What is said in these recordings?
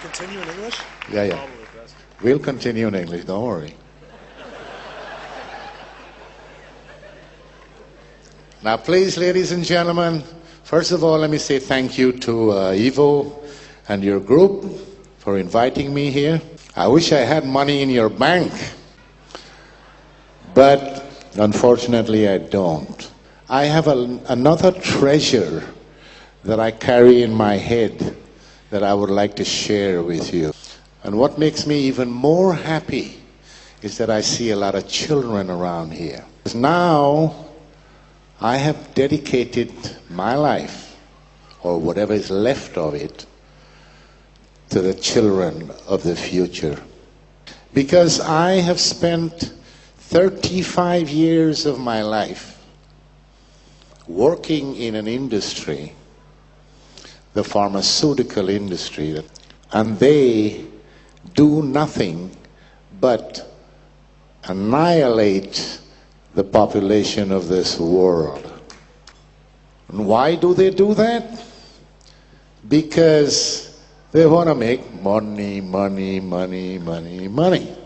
continue in English? Yeah. Probably best. We'll continue in English, don't worry. Now, please, ladies and gentlemen, first of all, let me say thank you to Ivo and your group for inviting me here. I wish I had money in your bank, but unfortunately I don't. I have another treasure that I carry in my head that I would like to share with you. And what makes me even more happy is that I see a lot of children around here. Now, I have dedicated my life, or whatever is left of it, to the children of the future. Because I have spent 35 years of my life working in an industry, the pharmaceutical industry, and they do nothing but annihilate the population of this world. And why do they do that? Because they want to make money, money, money, money, money.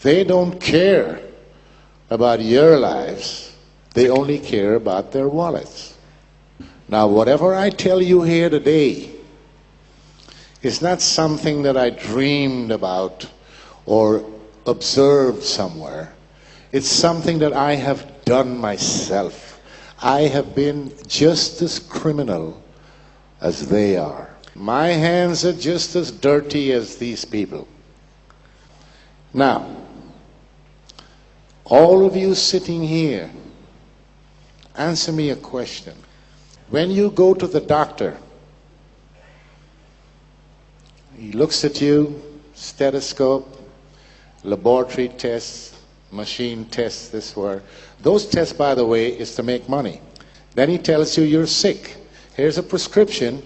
They don't care about your lives. They only care about their wallets. Now, whatever I tell you here today is not something that I dreamed about or observed somewhere. It's something that I have done myself. I have been just as criminal as they are. My hands are just as dirty as these people. Now, all of you sitting here, answer me a question. When you go to the doctor, he looks at you, stethoscope, laboratory tests, machine tests, this were. Those tests, by the way, is to make money. Then he tells you you're sick. Here's a prescription.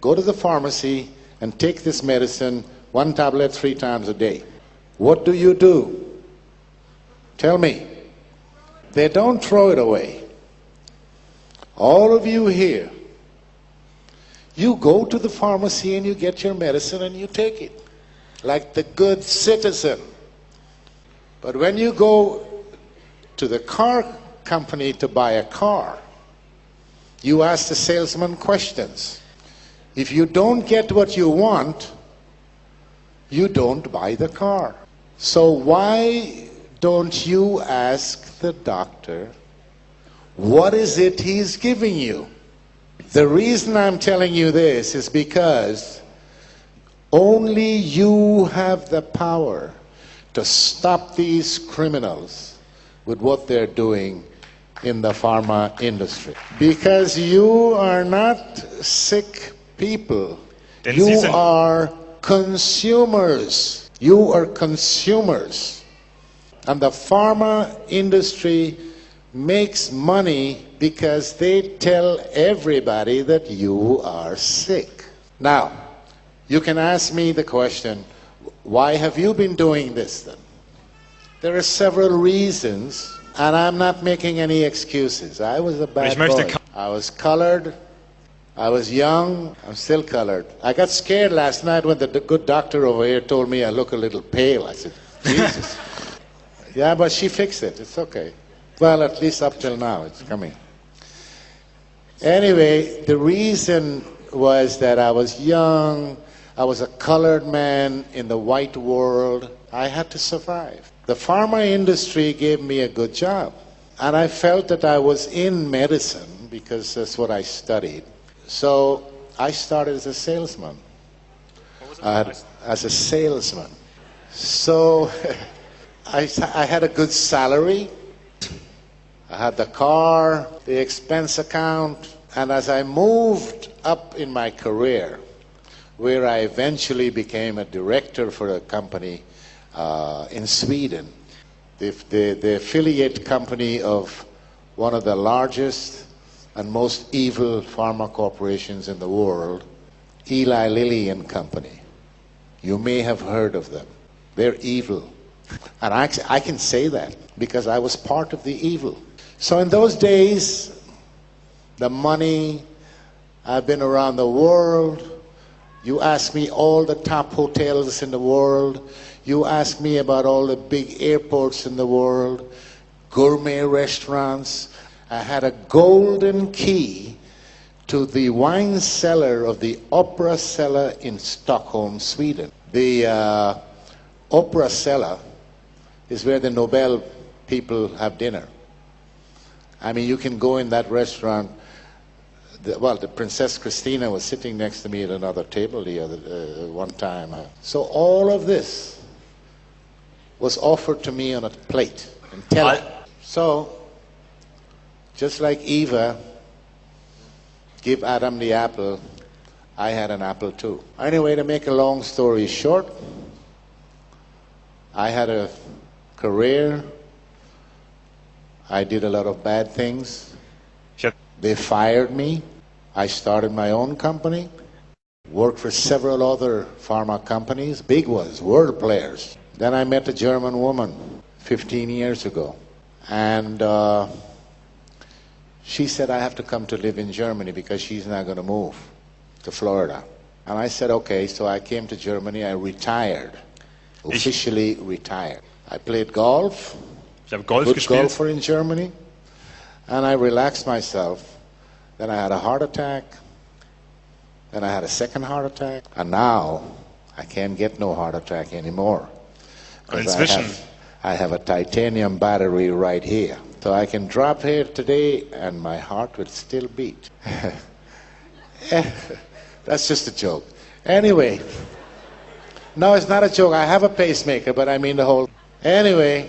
Go to the pharmacy and take this medicine, 1 tablet 3 times a day. What do? Tell me. They don't throw it away. All of you here, you go to the pharmacy and you get your medicine and you take it, like the good citizen. But when you go to the car company to buy a car, you ask the salesman questions. If you don't get what you want, you don't buy the car. So why don't you ask the doctor, what is it he's giving you? The reason I'm telling you this is because only you have the power to stop these criminals with what they're doing in the pharma industry. Because you are not sick people. You are consumers. You are consumers. And the pharma industry makes money because they tell everybody that you are sick. Now, you can ask me the question, why have you been doing this then? There are several reasons, and I'm not making any excuses. I was a bad boy. I was colored. I was young. I'm still colored. I got scared last night when the good doctor over here told me I look a little pale. I said, Jesus. Yeah, but she fixed it. It's okay. Well, at least up till now, it's coming. Anyway, the reason was that I was young. I was a colored man in the white world. I had to survive. The pharma industry gave me a good job. And I felt that I was in medicine because that's what I studied. So I started as a salesman. As a salesman. So I had a good salary. I had the car, the expense account. And as I moved up in my career, where I eventually became a director for a company in Sweden, the affiliate company of one of the largest and most evil pharma corporations in the world, Eli Lilly and Company. You may have heard of them. They're evil. And I can say that because I was part of the evil. So in those days, the money, I've been around the world, You ask me all the top hotels in the world. You ask me about all the big airports in the world, gourmet restaurants. I had a golden key to the wine cellar of the Opera Cellar in Stockholm, Sweden. The Opera Cellar is where the Nobel people have dinner. I mean, you can go in that restaurant. The Princess Christina was sitting next to me at another table the other one time. So all of this was offered to me on a plate and So, just like Eva gave Adam the apple, I had an apple too. Anyway, to make a long story short, I had a career. I did a lot of bad things. They fired me. I started my own company, worked for several other pharma companies, big ones, world players. Then I met a German woman 15 years ago. And she said I have to come to live in Germany because she's not going to move to Florida. And I said, okay, so I came to Germany. I retired, officially retired. I played golf, good golfer in Germany, and I relaxed myself. Then I had a heart attack. Then I had a second heart attack. And now I can't get no heart attack anymore. I have a titanium battery right here. So I can drop here today and my heart will still beat. That's just a joke. Anyway, no, it's not a joke. I have a pacemaker, but I mean the whole... Anyway,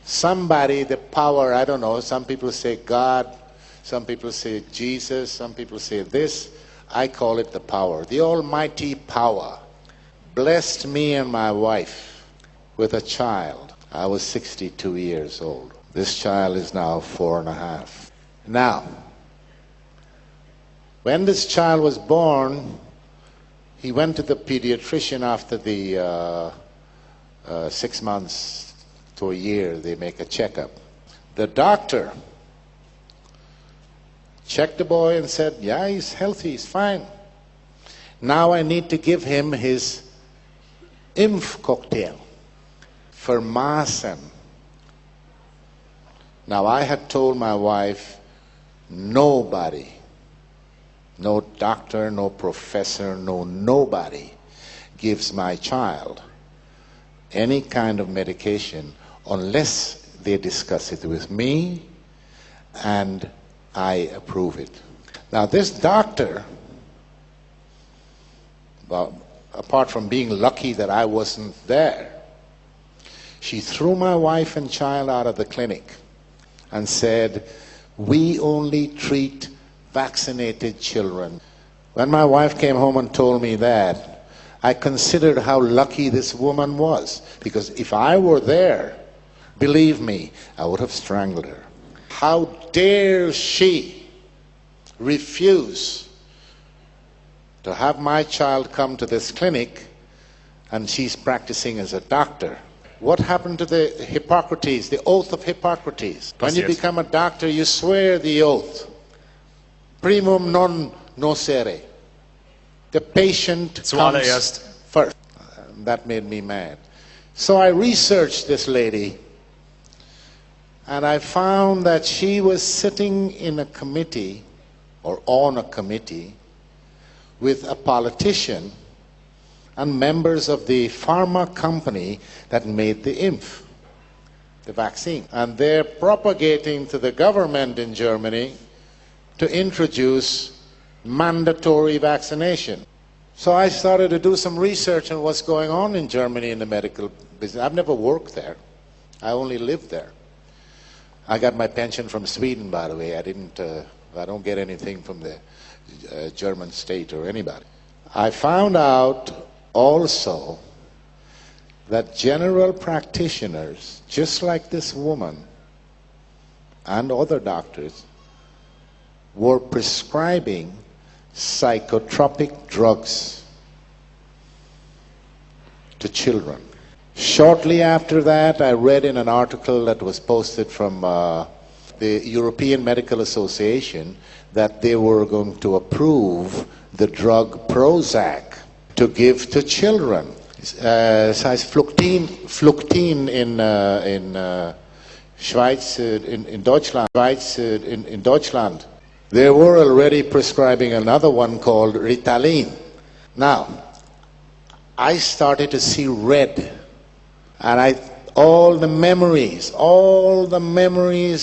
somebody, the power, I don't know, some people say God, some people say Jesus, some people say this. I call it the power. The almighty power blessed me and my wife with a child. I was 62 years old. This child is now 4.5. Now, when this child was born, he went to the pediatrician after the 6 months to a year. They make a checkup. The doctor checked the boy and said, yeah, he's healthy, he's fine. Now I need to give him his IMF cocktail for Maasen. Now I had told my wife, nobody, no doctor, no professor, nobody gives my child any kind of medication unless they discuss it with me and I approve it. Now this doctor, well, apart from being lucky that I wasn't there, she threw my wife and child out of the clinic and said, we only treat vaccinated children. When my wife came home and told me that, I considered how lucky this woman was, because if I were there, believe me, I would have strangled her. How dare she refuse to have my child come to this clinic and she's practicing as a doctor? What happened to the Hippocrates, the oath of Hippocrates? When you become a doctor, you swear the oath. Primum non nocere. The patient comes first. That made me mad. So I researched this lady, and I found that she was sitting in a committee, or on a committee, with a politician and members of the pharma company that made the IMF, the vaccine. And they're propagating to the government in Germany to introduce mandatory vaccination. So I started to do some research on what's going on in Germany in the medical business. I've never worked there. I only lived there. I got my pension from Sweden, by the way. I don't get anything from the German state or anybody. I found out also that general practitioners, just like this woman and other doctors, were prescribing psychotropic drugs to children. Shortly after that, I read in an article that was posted from the European Medical Association that they were going to approve the drug Prozac to give to children. Es heißt Fluktin in Schweiz, in Deutschland. In Deutschland. They were already prescribing another one called Ritalin. Now, I started to see red, and all the memories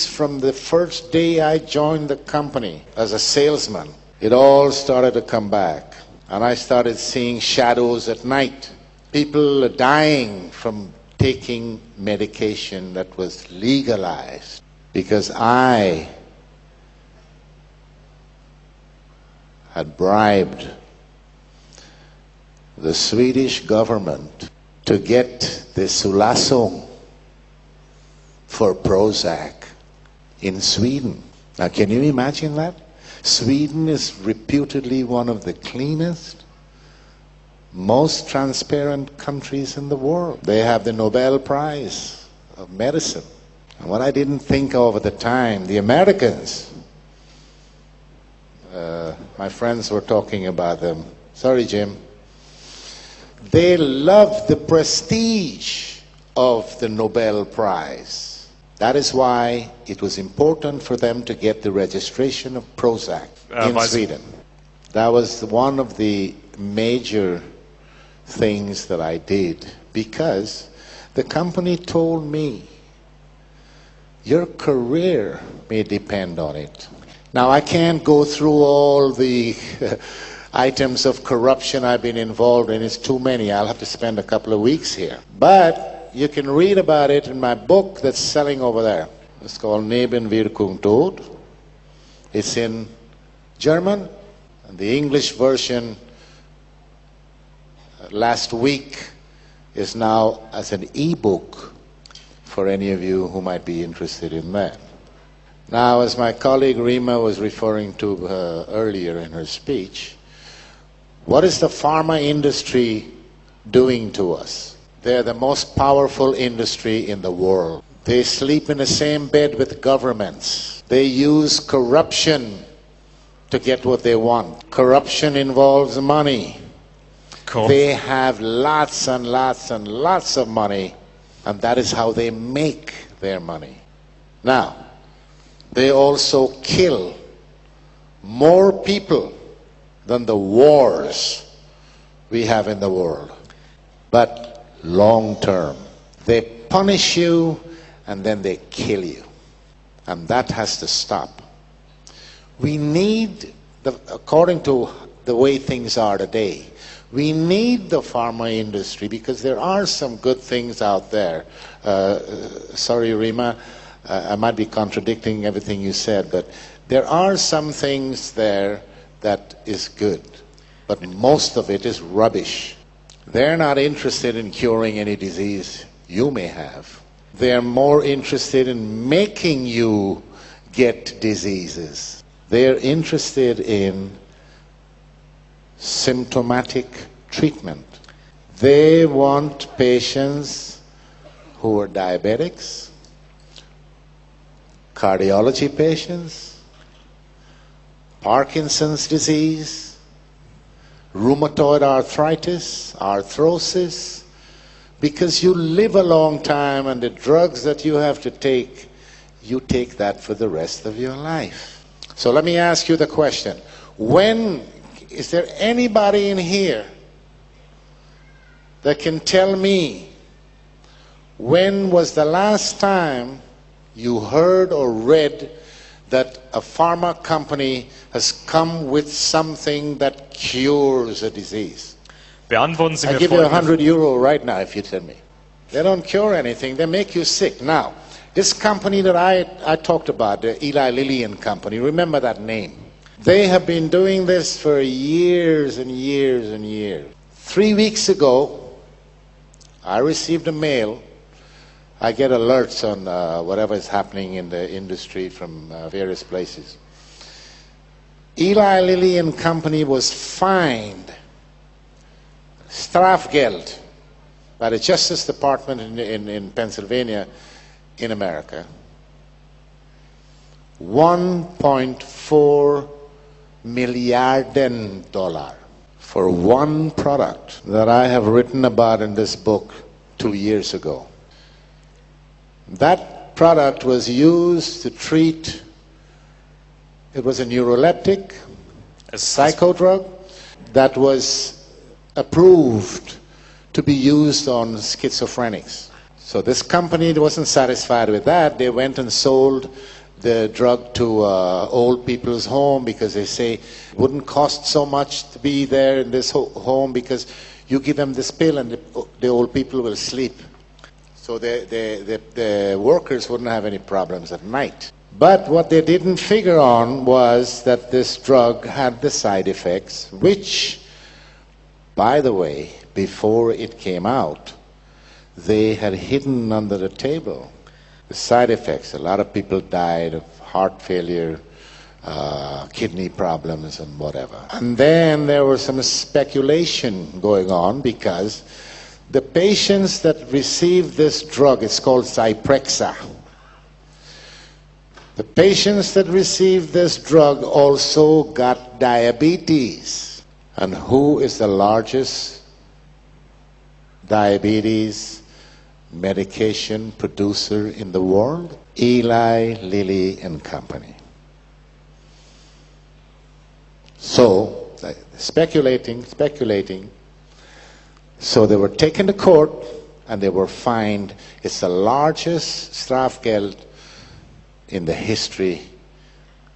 from the first day I joined the company as a salesman, it all started to come back. And I started seeing shadows at night. People dying from taking medication that was legalized because I had bribed the Swedish government to get the Zulassung for Prozac in Sweden. Now, can you imagine that? Sweden is reputedly one of the cleanest, most transparent countries in the world. They have the Nobel Prize of Medicine. And what I didn't think of at the time, the Americans, my friends were talking about them. Sorry, Jim. They loved the prestige of the Nobel Prize. That is why it was important for them to get the registration of Prozac in Sweden. That was one of the major things that I did, because the company told me, your career may depend on it. Now, I can't go through all the items of corruption I've been involved in. It's too many. I'll have to spend a couple of weeks here. But you can read about it in my book that's selling over there. It's called Nebenwirkung Tod. It's in German, and the English version last week is now as an e-book for any of you who might be interested in that. Now, as my colleague Rima was referring to earlier in her speech, what is the pharma industry doing to us? They're the most powerful industry in the world. They sleep in the same bed with governments. They use corruption to get what they want. Corruption involves money. Cool. They have lots and lots and lots of money, and that is how they make their money. Now, they also kill more people than the wars we have in the world. But long term, they punish you and then they kill you. And that has to stop. We need, according to the way things are today, we need the pharma industry because there are some good things out there. Sorry, Rima, I might be contradicting everything you said, but there are some things there that is good, but most of it is rubbish. They're not interested in curing any disease you may have. They're more interested in making you get diseases. They're interested in symptomatic treatment. They want patients who are diabetics, cardiology patients, Parkinson's disease, rheumatoid arthritis, arthrosis, because you live a long time and the drugs that you have to take, you take that for the rest of your life. So let me ask you the question. Is there anybody in here that can tell me when was the last time you heard or read that a pharma company has come with something that cures a disease? Beantworten Sie I'll mir give you folgende €100 right now if you tell me. They don't cure anything, they make you sick. Now, this company that I talked about, the Eli Lilly Company, remember that name. They have been doing this for years and years and years. 3 weeks ago, I received a mail. I get alerts on whatever is happening in the industry from various places. Eli Lilly Company was fined Strafgeld by the Justice Department in Pennsylvania, in America, $1.4 Milliarden dollar for one product that I have written about in this book 2 years ago. That product was used to treat, it was a neuroleptic, a psychodrug that was approved to be used on schizophrenics. So this company wasn't satisfied with that. They went and sold the drug to old people's home because they say it wouldn't cost so much to be there in this home because you give them this pill and the old people will sleep. So the workers wouldn't have any problems at night. But what they didn't figure on was that this drug had the side effects, which, by the way, before it came out, they had hidden under the table. The side effects, a lot of people died of heart failure, kidney problems and whatever. And then there was some speculation going on because the patients that received this drug, it's called Zyprexa. The patients that received this drug also got diabetes. And who is the largest diabetes medication producer in the world? Eli Lilly and Company. So, speculating. So they were taken to court and they were fined. It's the largest strafgeld in the history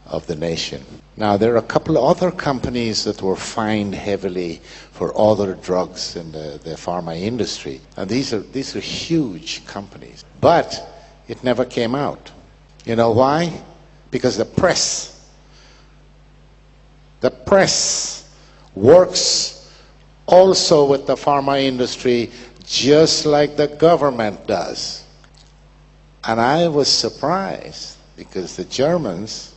of the nation. Now, there are a couple of other companies that were fined heavily for other drugs in the pharma industry. And these are huge companies. But it never came out. You know why? Because the press works also with the pharma industry just like the government does. And I was surprised because the Germans,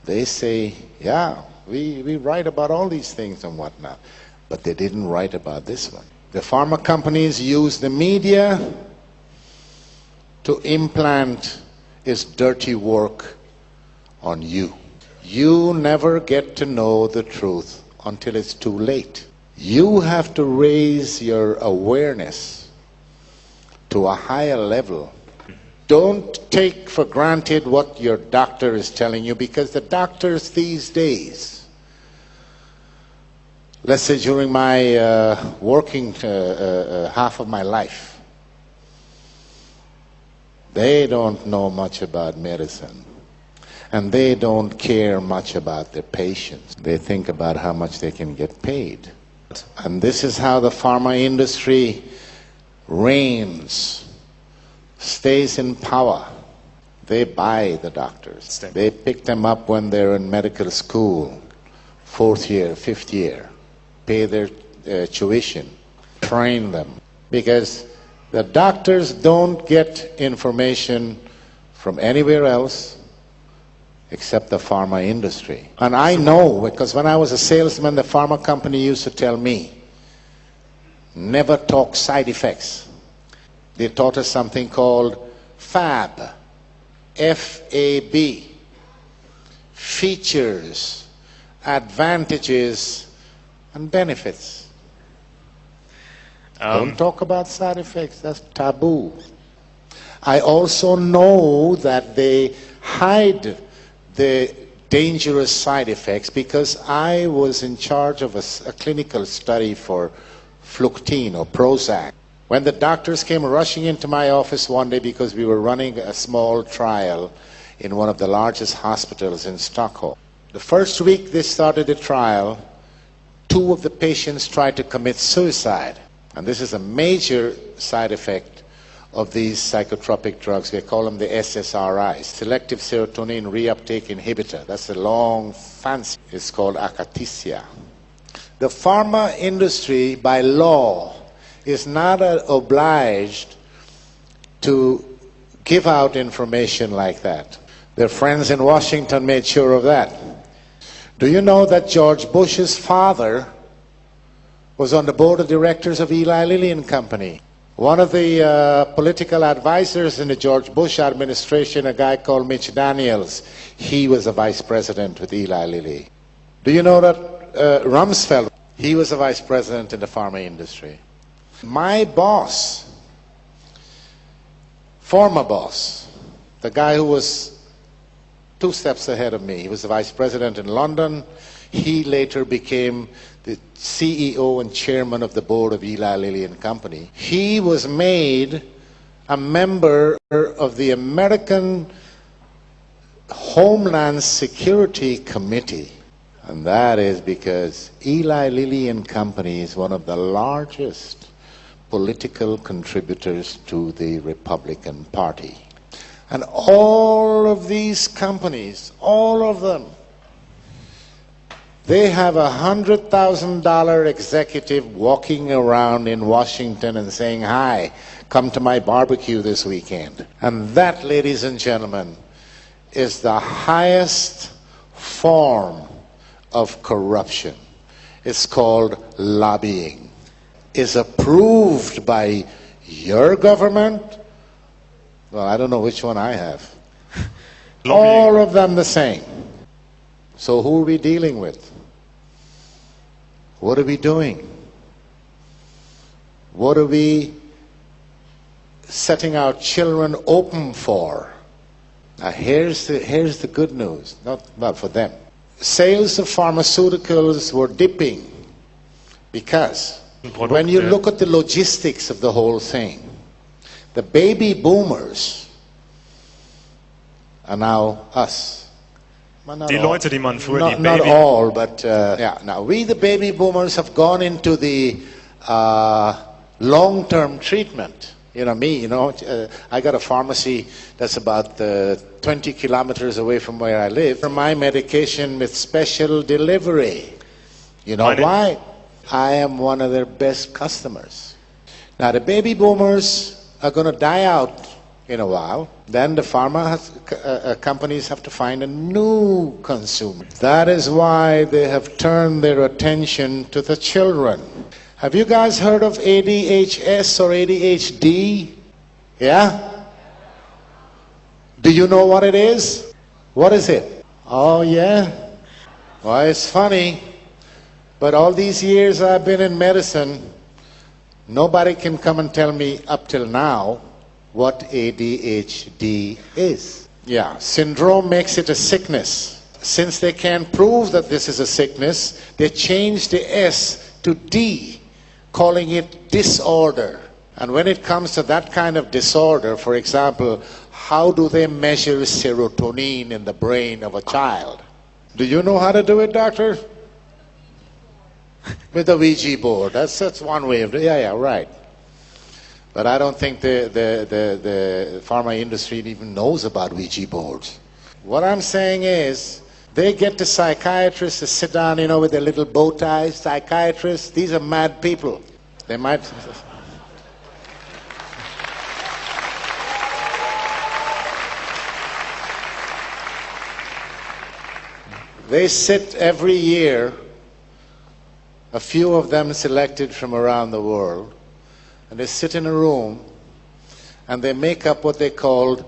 they say, yeah, we write about all these things and whatnot. But they didn't write about this one. The pharma companies use the media to implant its dirty work on you. You never get to know the truth until it's too late. You have to raise your awareness to a higher level. Don't take for granted what your doctor is telling you, because the doctors these days, let's say during my working half of my life, they don't know much about medicine. And they don't care much about their patients. They think about how much they can get paid. And this is how the pharma industry reigns, stays in power. They buy the doctors. They pick them up when they're in medical school, 4th year, 5th year, pay their tuition, train them. Because the doctors don't get information from anywhere else except the pharma industry. And I know, because when I was a salesman, the pharma company used to tell me, never talk side effects. They taught us something called FAB, F-A-B, features, advantages, and benefits. Don't talk about side effects, that's taboo. I also know that they hide the dangerous side effects because I was in charge of a clinical study for Fluctine or Prozac. When the doctors came rushing into my office one day because we were running a small trial in one of the largest hospitals in Stockholm. The first week they started the trial, 2 of the patients tried to commit suicide. And this is a major side effect of these psychotropic drugs. They call them the SSRIs, selective serotonin reuptake inhibitor. That's a long fancy. It's called akathisia. The pharma industry, by law, is not obliged to give out information like that. Their friends in Washington made sure of that. Do you know that George Bush's father was on the board of directors of Eli Lilly and Company? One of the political advisors in the George Bush administration, a guy called Mitch Daniels, he was a vice president with Eli Lilly. Do you know that Rumsfeld, he was a vice president in the pharma industry. My boss, former boss, the guy who was 2 steps ahead of me, he was the vice president in London. He later became the CEO and chairman of the board of Eli Lilly and Company. He was made a member of the American Homeland Security Committee. And that is because Eli Lilly and Company is one of the largest political contributors to the Republican Party. And all of these companies, all of them, they have $100,000 executive walking around in Washington and saying, "Hi, come to my barbecue this weekend." And that, ladies and gentlemen, is the highest form of corruption. It's called lobbying. Is approved by your government. Well, I don't know which one I have. All of them the same. So who are we dealing with? What are we doing? What are we setting our children open for? Now here's the good news, not for them. Sales of pharmaceuticals were dipping because when you look at the logistics of the whole thing, the baby boomers are now us. Well, not Die all. Leute, die man früher die Not Baby... all, but now we the baby boomers have gone into the long-term treatment. You know me, I got a pharmacy that's about 20 kilometers away from where I live. For my medication with special delivery. You know why? I am one of their best customers. Now the baby boomers are going to die out in a while. Then the pharma companies have to find a new consumer. That is why they have turned their attention to the children. Have you guys heard of ADHS or ADHD? Yeah? Do you know what it is? What is it? Oh yeah? Well, it's funny, but all these years I've been in medicine, nobody can come and tell me up till now what ADHD is. Yeah, syndrome makes it a sickness. Since they can't prove that this is a sickness, they changed the S to D, calling it disorder. And when it comes to that kind of disorder, for example, how do they measure serotonin in the brain of a child? Do you know how to do it, doctor? With a Ouija board. That's one way of doing it. Yeah, right. But I don't think the pharma industry even knows about Ouija boards. What I'm saying is, they get the psychiatrists to sit down, with their little bow ties. Psychiatrists, these are mad people. They might... They sit every year, a few of them selected from around the world, and they sit in a room and they make up what they called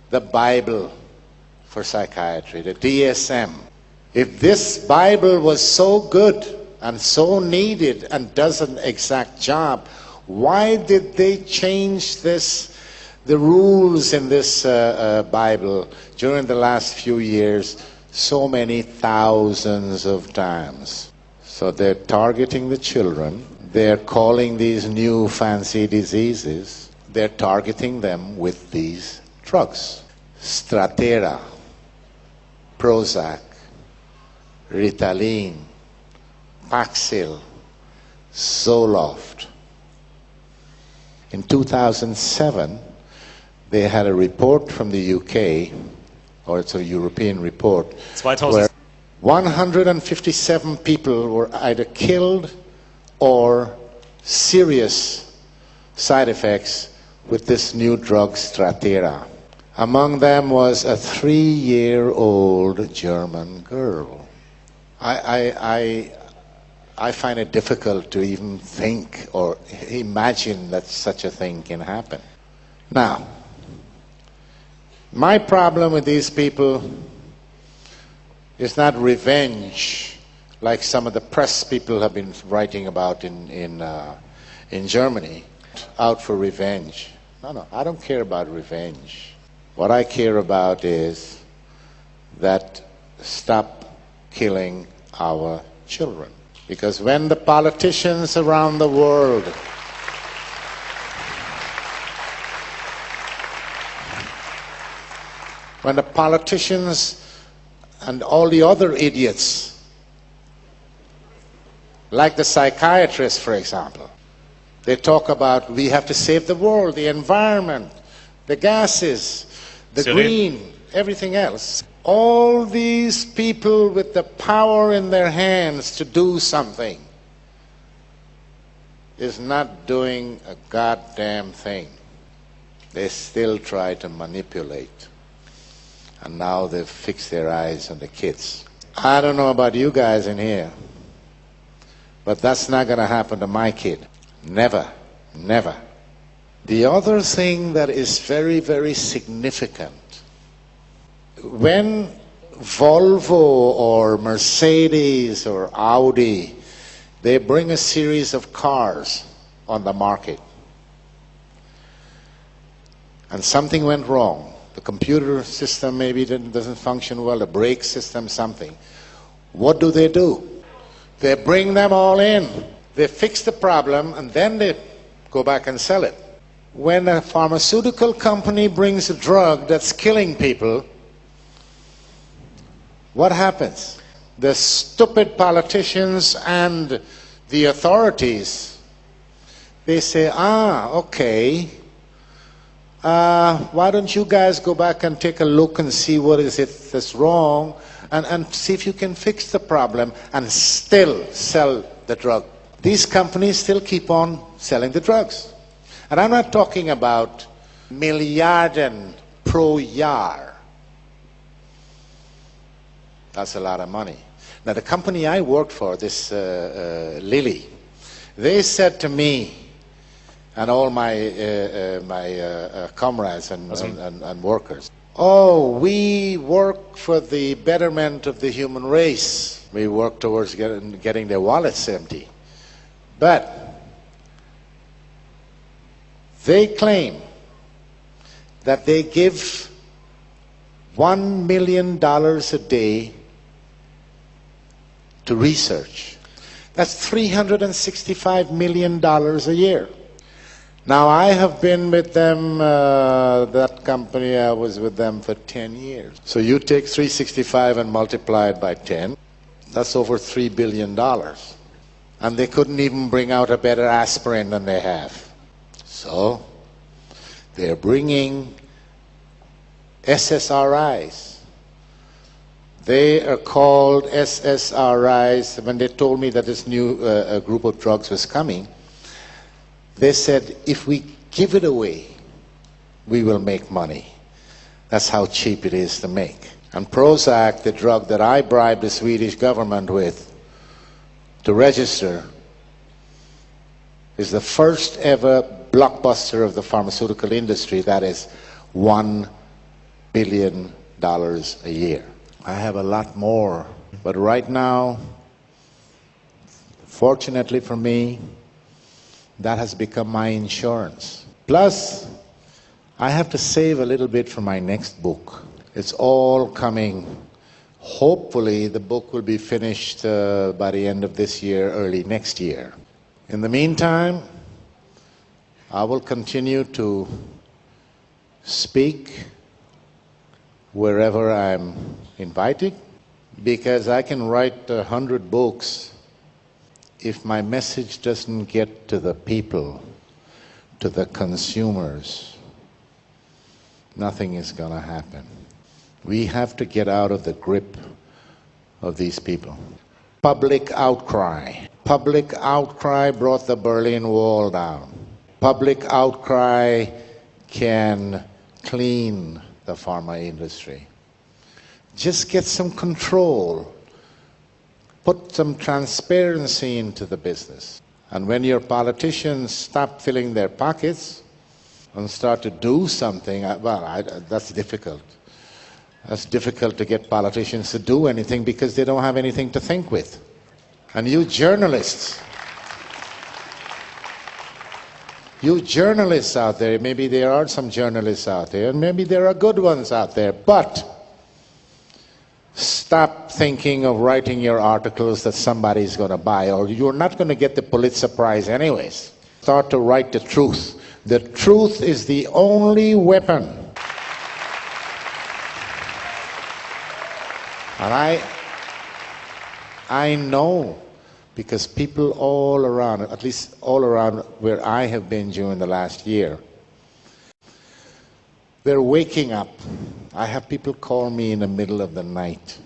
the Bible for psychiatry, the DSM. If this Bible was so good and so needed and does an exact job, why did they change the rules in this Bible during the last few years so many thousands of times? So they're targeting the children. They're calling these new fancy diseases. They're targeting them with these drugs. Strattera, Prozac, Ritalin, Paxil, Zoloft. In 2007, they had a report from the UK, or it's a European report, 2000. where 157 people were either killed or serious side effects with this new drug Strattera. Among them was a 3-year-old German girl. I find it difficult to even think or imagine that such a thing can happen. Now, my problem with these people is not revenge like some of the press people have been writing about in Germany, out for revenge. No, I don't care about revenge. What I care about is that stop killing our children. Because when the politicians around the world when the politicians and all the other idiots, like the psychiatrists, for example, they talk about we have to save the world, the environment, the gases, the green, everything else. All these people with the power in their hands to do something is not doing a goddamn thing. They still try to manipulate. And now they've fixed their eyes on the kids. I don't know about you guys in here, but that's not going to happen to my kid. Never, never. The other thing that is very, very significant, when Volvo or Mercedes or Audi, they bring a series of cars on the market, and something went wrong. The computer system maybe doesn't function well, the brake system, something. What do? They bring them all in. They fix the problem and then they go back and sell it. When a pharmaceutical company brings a drug that's killing people, what happens? The stupid politicians and the authorities, they say, okay, why don't you guys go back and take a look and see what is it that's wrong and see if you can fix the problem and still sell the drug. These companies still keep on selling the drugs. And I'm not talking about miljarden pro jaar. That's a lot of money. Now the company I worked for, this Lilly, they said to me, and all my comrades and workers, we work for the betterment of the human race. We work towards getting their wallets empty. But they claim that they give $1 million a day to research. That's $365 million a year. Now, I have been with them, that company, I was with them for 10 years. So you take 365 and multiply it by 10, that's over $3 billion. And they couldn't even bring out a better aspirin than they have. So, they're bringing SSRIs. They are called SSRIs. When they told me that this new group of drugs was coming, they said, if we give it away, we will make money. That's how cheap it is to make. And Prozac, the drug that I bribed the Swedish government with to register, is the first ever blockbuster of the pharmaceutical industry. That is $1 billion a year. I have a lot more, but right now, fortunately for me, that has become my insurance. Plus, I have to save a little bit for my next book. It's all coming. Hopefully, the book will be finished by the end of this year, early next year. In the meantime, I will continue to speak wherever I'm invited, because I can write 100 books. If my message doesn't get to the people, to the consumers, nothing is going to happen. We have to get out of the grip of these people. Public outcry. Public outcry brought the Berlin Wall down. Public outcry can clean the pharma industry. Just get some control. Put some transparency into the business. And when your politicians stop filling their pockets and start to do something, that's difficult. That's difficult to get politicians to do anything because they don't have anything to think with. And you journalists out there, maybe there are some journalists out there, and maybe there are good ones out there, but stop thinking of writing your articles that somebody's going to buy, or you're not going to get the Pulitzer Prize anyways. Start to write the truth. The truth is the only weapon. And I know, because people all around, at least all around where I have been during the last year, they're waking up. I have people call me in the middle of the night.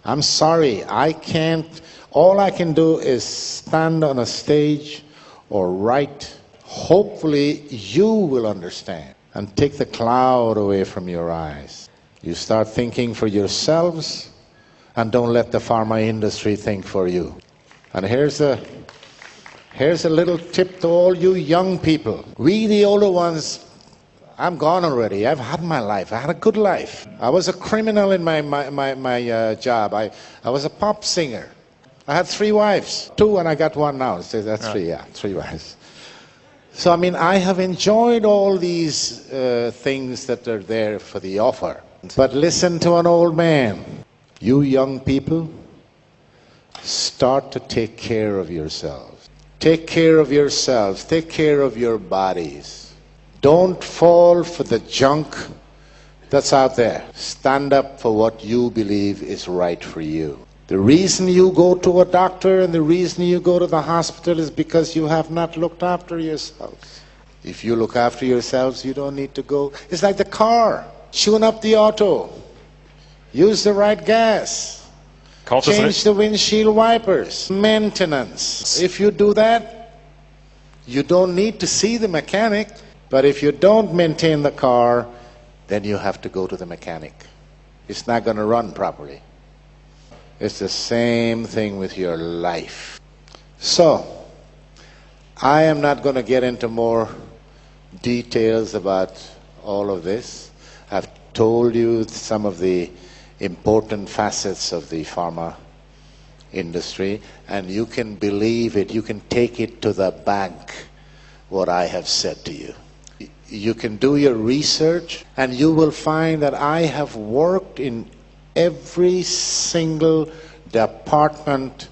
I'm sorry, I can't, all I can do is stand on a stage or write. Hopefully you will understand and take the cloud away from your eyes. You start thinking for yourselves and don't let the pharma industry think for you. And here's a little tip to all you young people. We, the older ones, I'm gone already. I've had my life. I had a good life. I was a criminal in my job. I was a pop singer. I had 3 wives. 2 and I got 1 now. So that's 3, yeah, 3 wives. So, I mean, I have enjoyed all these things that are there for the offer. But listen to an old man. You young people, start to take care of yourselves. Take care of yourselves. Take care of your bodies. Don't fall for the junk that's out there. Stand up for what you believe is right for you. The reason you go to a doctor and the reason you go to the hospital is because you have not looked after yourselves. If you look after yourselves, you don't need to go. It's like the car. Tune up the auto. Use the right gas. Change the windshield wipers. Maintenance. If you do that, you don't need to see the mechanic. But if you don't maintain the car, then you have to go to the mechanic. It's not going to run properly. It's the same thing with your life. So, I am not going to get into more details about all of this. I've told you some of the important facets of the pharma industry, and you can believe it, you can take it to the bank, what I have said to you. You can do your research, and you will find that I have worked in every single department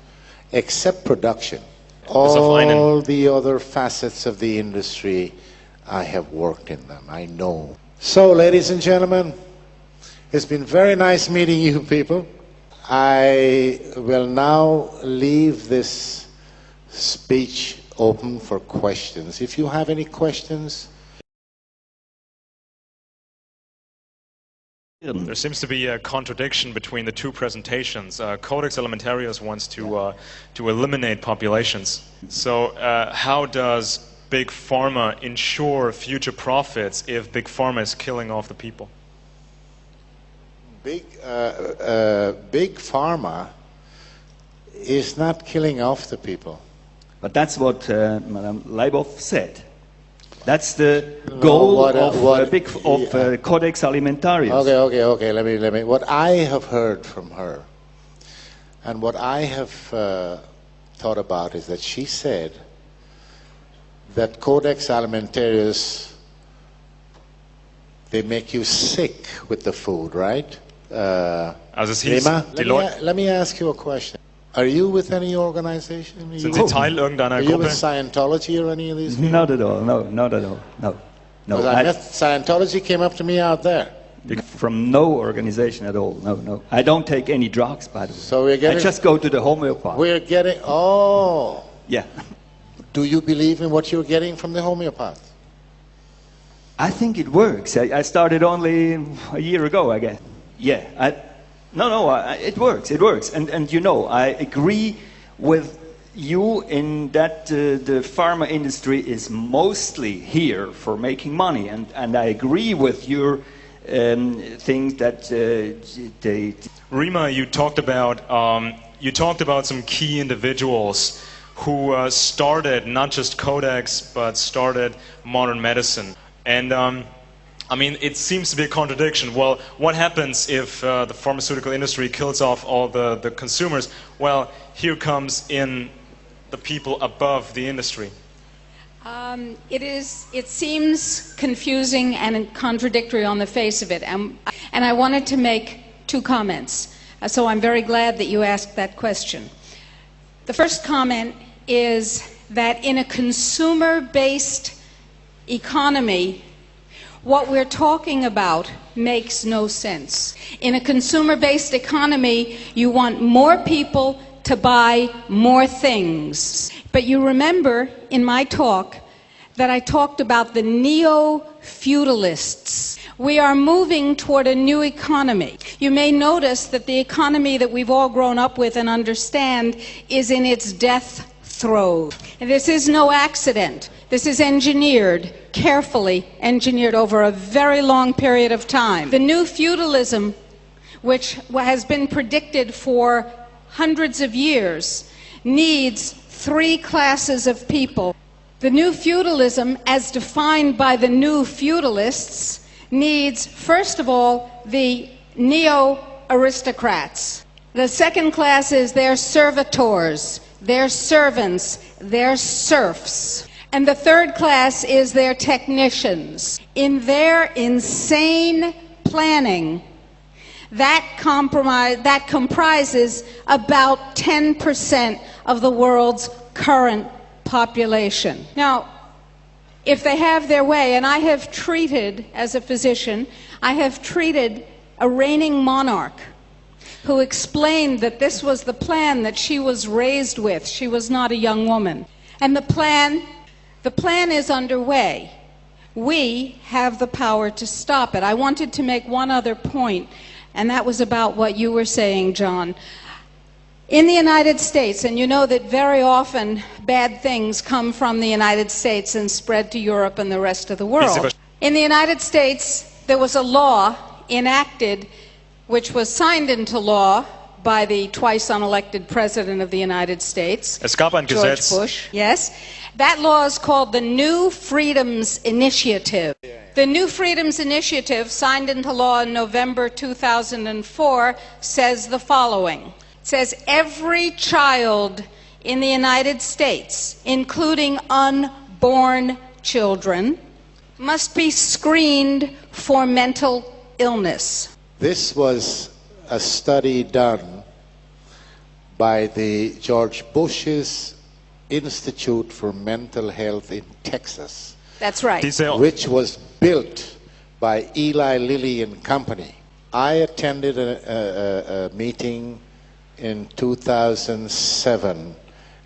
except production. All the other facets of the industry, I have worked in them. I know. So, ladies and gentlemen, it's been very nice meeting you people. I will now leave this speech open for questions. If you have any questions. There seems to be a contradiction between the 2 presentations. Codex Alimentarius wants to eliminate populations. So how does Big Pharma ensure future profits if Big Pharma is killing off the people? Big Pharma is not killing off the people. But that's what Madame Leibov said. That's the goal of Codex Alimentarius. Okay. Let me. What I have heard from her, and what I have thought about is that she said that Codex Alimentarius, they make you sick with the food, right? Lima, let me ask you a question. Are you with any organization? Sind Sie Teil irgendeiner Are you with Gruppe? Scientology or any of these people? Not at all. No, not at all. No. Scientology came up to me out there. From no organization at all. No. I don't take any drugs, by the way. So we're getting. I just go to the homeopath. We're getting. Oh. Yeah. Do you believe in what you're getting from the homeopath? I think it works. I started only a year ago, I guess. Yeah. It works. It works. And you know, I agree with you in that the pharma industry is mostly here for making money, and I agree with your things that they. Rima, you talked about some key individuals who started not just Codex but started modern medicine, and I mean, it seems to be a contradiction. Well, what happens if the pharmaceutical industry kills off all the consumers? Well, here comes in the people above the industry. It seems confusing and contradictory on the face of it. And I wanted to make two comments. So I'm very glad that you asked that question. The first comment is that in a consumer-based economy, what we're talking about makes no sense. In a consumer-based economy, you want more people to buy more things. But you remember in my talk that I talked about the neo-feudalists. We are moving toward a new economy. You may notice that the economy that we've all grown up with and understand is in its death throes. And this is no accident. This is engineered, carefully engineered over a very long period of time. The new feudalism, which has been predicted for hundreds of years, needs three classes of people. The new feudalism, as defined by the new feudalists, needs, first of all, the neo-aristocrats. The second class is their servitors, their servants, their serfs. And the third class is their technicians. In their insane planning, that comprises about 10% of the world's current population. Now, if they have their way, and I have treated, as a physician, I have treated a reigning monarch who explained that this was the plan that she was raised with. She was not a young woman. And the plan is underway. We have the power to stop it. I wanted to make one other point, and that was about what you were saying, John. In the United States, and you know that very often bad things come from the United States and spread to Europe and the rest of the world. In the United States, there was a law enacted which was signed into law by the twice unelected President of the United States, George Bush. Yes. That law is called the New Freedoms Initiative. The New Freedoms Initiative, signed into law in November 2004, says the following. It says every child in the United States, including unborn children, must be screened for mental illness. This was a study done by the George Bush's Institute for Mental Health in Texas. That's right. Which was built by Eli Lilly and Company. I attended a meeting in 2007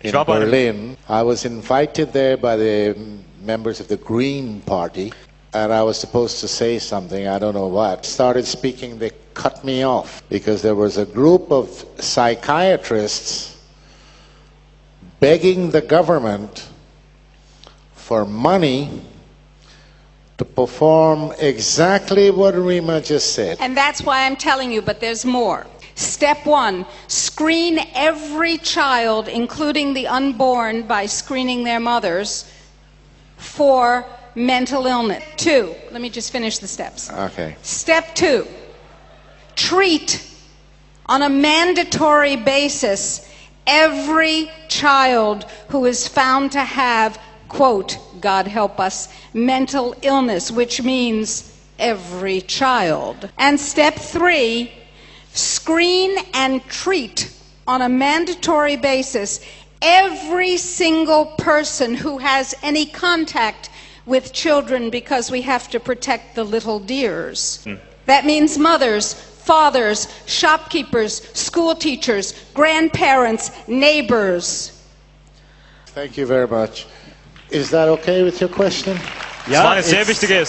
in Berlin. I was invited there by the members of the Green Party, and I was supposed to say something, I don't know what. Started speaking, they cut me off because there was a group of psychiatrists begging the government for money to perform exactly what Rima just said. And that's why I'm telling you, but there's more. Step one, screen every child, including the unborn, by screening their mothers for mental illness. 2, let me just finish the steps. Okay. Step 2, treat on a mandatory basis every child who is found to have, quote, God help us, mental illness, which means every child. And step 3, screen and treat on a mandatory basis every single person who has any contact with children, because we have to protect the little dears. That means mothers, fathers, shopkeepers, school teachers, grandparents, neighbors. Thank you very much. Is that okay with your question? Das war eine sehr wichtige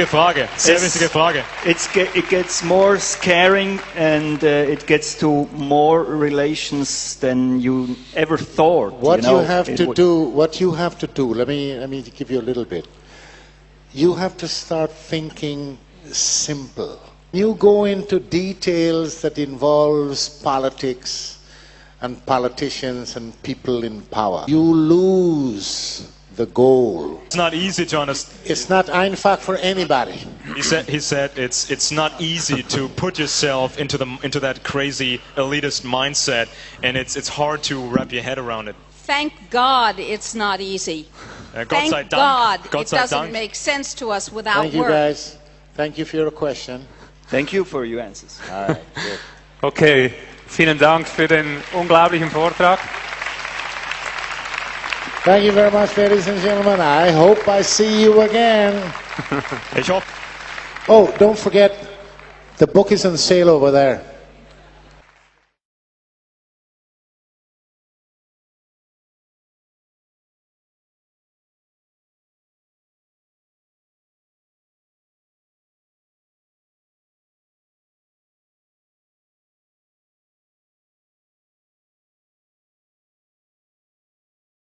Frage. Sehr wichtige Frage. It gets more scaring, and it gets to more relations than you ever thought. What you have to do, let me give you a little bit. You have to start thinking simple. You go into details that involves politics and politicians and people in power. You lose the goal. It's not easy to understand. It's not einfach for anybody. He said it's not easy to put yourself into that crazy elitist mindset, and it's hard to wrap your head around it. Thank God it's not easy. Gott sei Thank Dank. God Gott it sei doesn't Dank. make sense to us without Thank you, work. guys. Thank you for your question. Thank you for your answers. All right, good. Okay, vielen Dank für den unglaublichen Vortrag. Thank you very much, ladies and gentlemen. I hope I see you again. Ich hoffe. Oh, don't forget, the book is on sale over there.